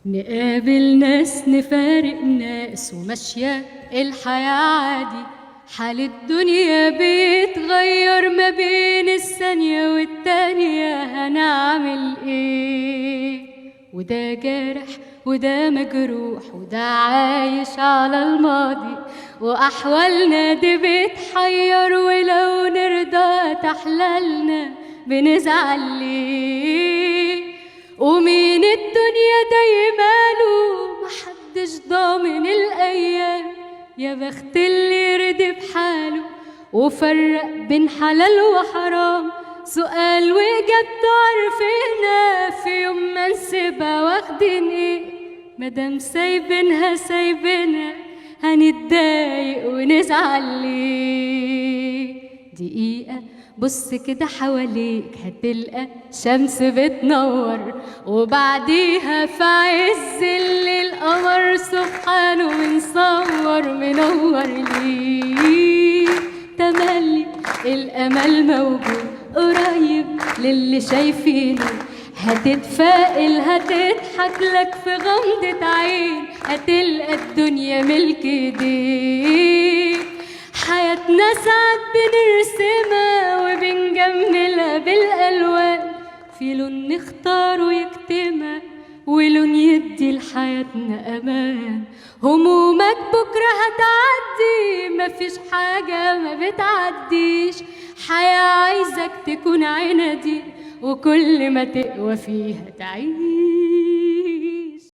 نقابل ناس نفارق ناس وماشية الحياة عادي. حال الدنيا بيتغير ما بين الثانية والتانية، هنعمل ايه؟ وده جارح وده مجروح وده عايش على الماضي، وأحوالنا دي بتحير، ولو نرضى تحلالنا بنزعل ليه؟ ومين الدنيا دايماله محدش ضامن الأيام، يا بخت اللي رضي بحاله وفرق بين حلال وحرام. سؤال وإجابته عارفينها، في يوم ما نسيبها واخدين ايه؟ مادام سايبينها سايبينها هنتضايق ونزعل ليه؟ دقيقة بص كده حواليك هتلقى شمس بتنور، وبعديها في عز الليل قمر سبحانه منصور منور ليه. تملي الأمل موجود قريب للي شايفينه، هتتفائل هتضحك لك في غمضة عين، هتلقى الدنيا ملك ايديك. حياتنا ساعات بنرسمها وبنجملها بالألوان، في لون نختاره يكتمها ولون يدي لحياتنا أمان. همومك بكرة هتعدي، مفيش حاجة ما بتعديش، حياة عايزك تكون عنادي وكل ما تقوى فيها تعيش.